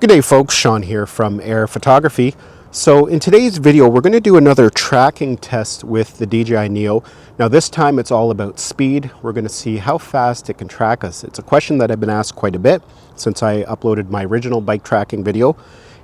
Good day folks, Sean here from Air Photography. So in today's video we're going to do another tracking test with the DJI Neo. Now this time it's all about speed. We're going to see how fast it can track us. It's a question that I've been asked quite a bit since I uploaded my original bike tracking video,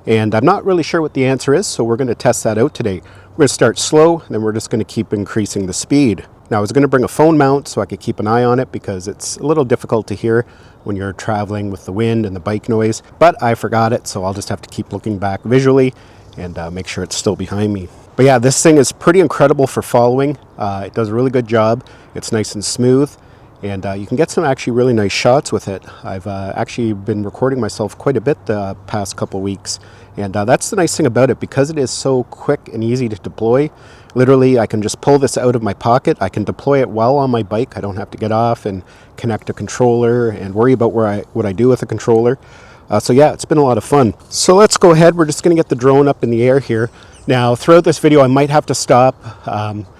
and I'm not really sure what the answer is, so we're going to test that out today. We're going to start slow, and then we're just going to keep increasing the speed. Now I was going to bring a phone mount so I could keep an eye on it because it's a little difficult to hear when you're traveling with the wind and the bike noise, but I forgot it, so I'll just have to keep looking back visually and make sure it's still behind me. But yeah, this thing is pretty incredible for following. It does a really good job. It's nice and smooth, and you can get some actually really nice shots with it. I've actually been recording myself quite a bit the past couple weeks, and that's the nice thing about it. Because it is so quick and easy to deploy, literally I can just pull this out of my pocket. I can deploy it while on my bike. I don't have to get off and connect a controller and worry about what I do with a controller. So yeah, it's been a lot of fun. So let's go ahead. We're just going to get the drone up in the air here. Now throughout this video I might have to stop.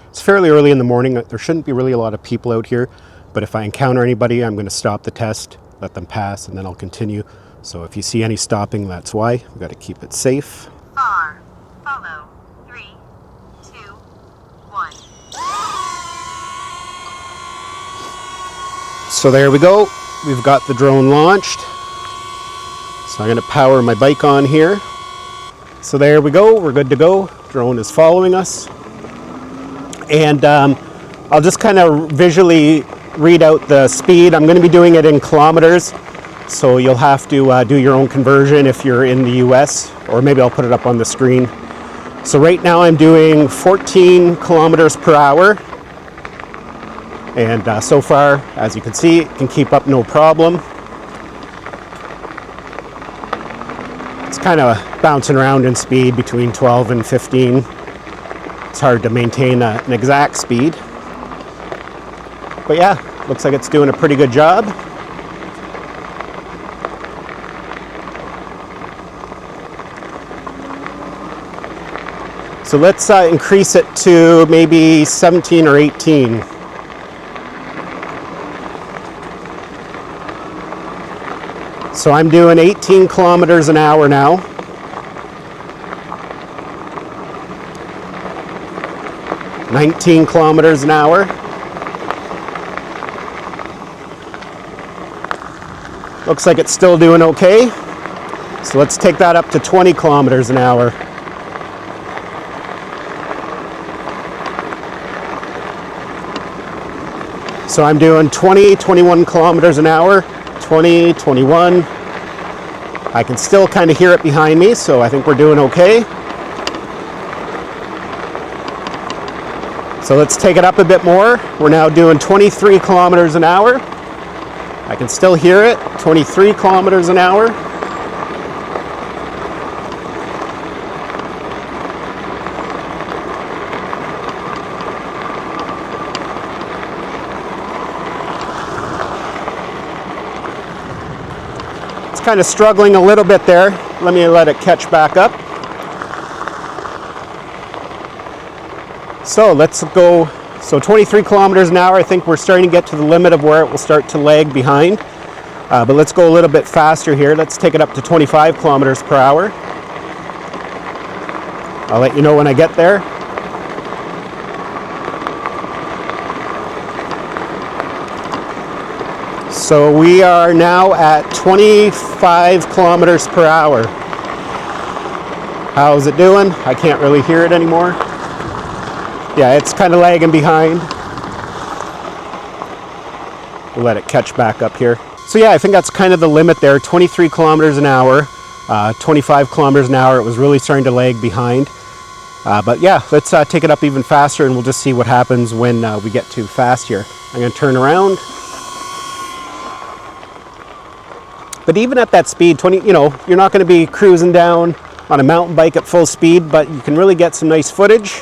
It's fairly early in the morning. There shouldn't be really a lot of people out here, but if I encounter anybody, I'm going to stop the test, let them pass, and then I'll continue. So if you see any stopping, that's why. We've got to keep it safe. Follow. 3, 2, 1. So there we go. We've got the drone launched. So I'm going to power my bike on here. So there we go. We're good to go. Drone is following us. And I'll just kind of visually read out the speed. I'm going to be doing it in kilometers, so you'll have to do your own conversion if you're in the US, or maybe I'll put it up on the screen. So right now I'm doing 14 kilometers per hour, and so far, as you can see, it can keep up no problem. It's kind of bouncing around in speed between 12 and 15. It's hard to maintain an exact speed. But yeah, looks like it's doing a pretty good job. So let's increase it to maybe 17 or 18. So I'm doing 18 kilometers an hour now. $19 kilometers an hour. Looks like it's still doing okay. So let's take that up to 20 kilometers an hour. So I'm doing 20, 21 kilometers an hour, 20, 21. I can still kind of hear it behind me, so I think we're doing okay. So let's take it up a bit more. We're now doing 23 kilometers an hour. I can still hear it, 23 kilometers an hour. It's kind of struggling a little bit there. Let it catch back up. So let's go. So 23 kilometers an hour, I think we're starting to get to the limit of where it will start to lag behind. But let's go a little bit faster here. Let's take it up to 25 kilometers per hour. I'll let you know when I get there. So we are now at 25 kilometers per hour. How's it doing? I can't really hear it anymore. Yeah, it's kind of lagging behind. We'll let it catch back up here. So yeah, I think that's kind of the limit there, 23 kilometers an hour, 25 kilometers an hour. It was really starting to lag behind. But yeah, let's take it up even faster, and we'll just see what happens when we get too fast here. I'm going to turn around. But even at that speed, you're not going to be cruising down on a mountain bike at full speed, but you can really get some nice footage.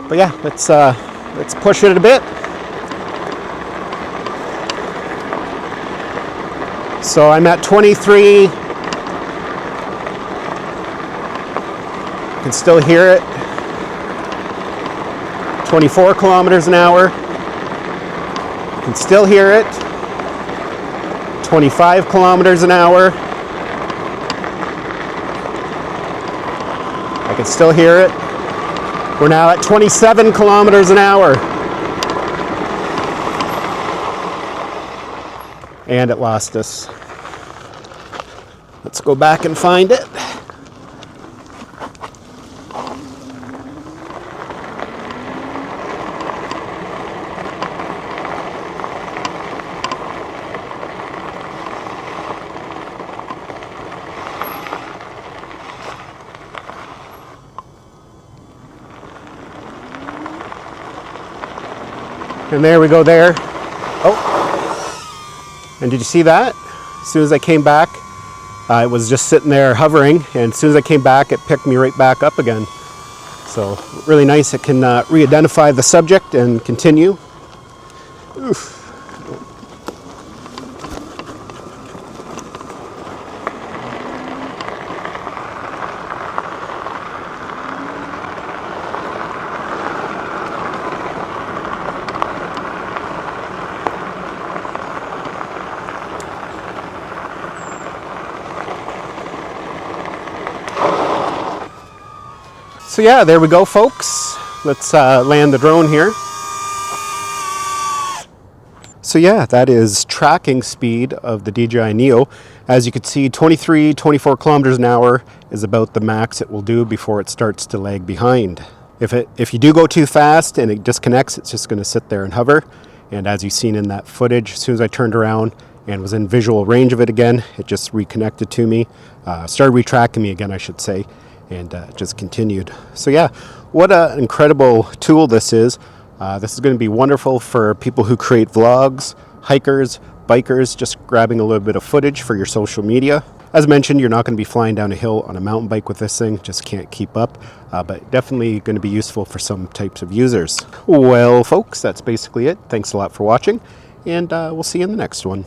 But yeah, let's push it a bit. So I'm at 23. You can still hear it. 24 kilometers an hour. You can still hear it. 25 kilometers an hour. I can still hear it. We're now at 27 kilometers an hour. And it lost us. Let's go back and find it. And there we go there. Oh, and did you see that? As soon as I came back, it was just sitting there hovering, and as soon as I came back, it picked me right back up again. So really nice. It can re-identify the subject and continue. Oof. So yeah, there we go, folks. Let's land the drone here. So yeah, that is tracking speed of the DJI Neo. As you can see, 23, 24 kilometers an hour is about the max it will do before it starts to lag behind. If you do go too fast and it disconnects, it's just going to sit there and hover. And as you've seen in that footage, as soon as I turned around and was in visual range of it again, it just reconnected to me, started retracking me again, I should say. And just continued. So yeah, what an incredible tool this is. This is going to be wonderful for people who create vlogs, hikers, bikers, just grabbing a little bit of footage for your social media. As mentioned, you're not going to be flying down a hill on a mountain bike with this thing, just can't keep up, but definitely going to be useful for some types of users. Well, folks, that's basically it. Thanks a lot for watching, and we'll see you in the next one.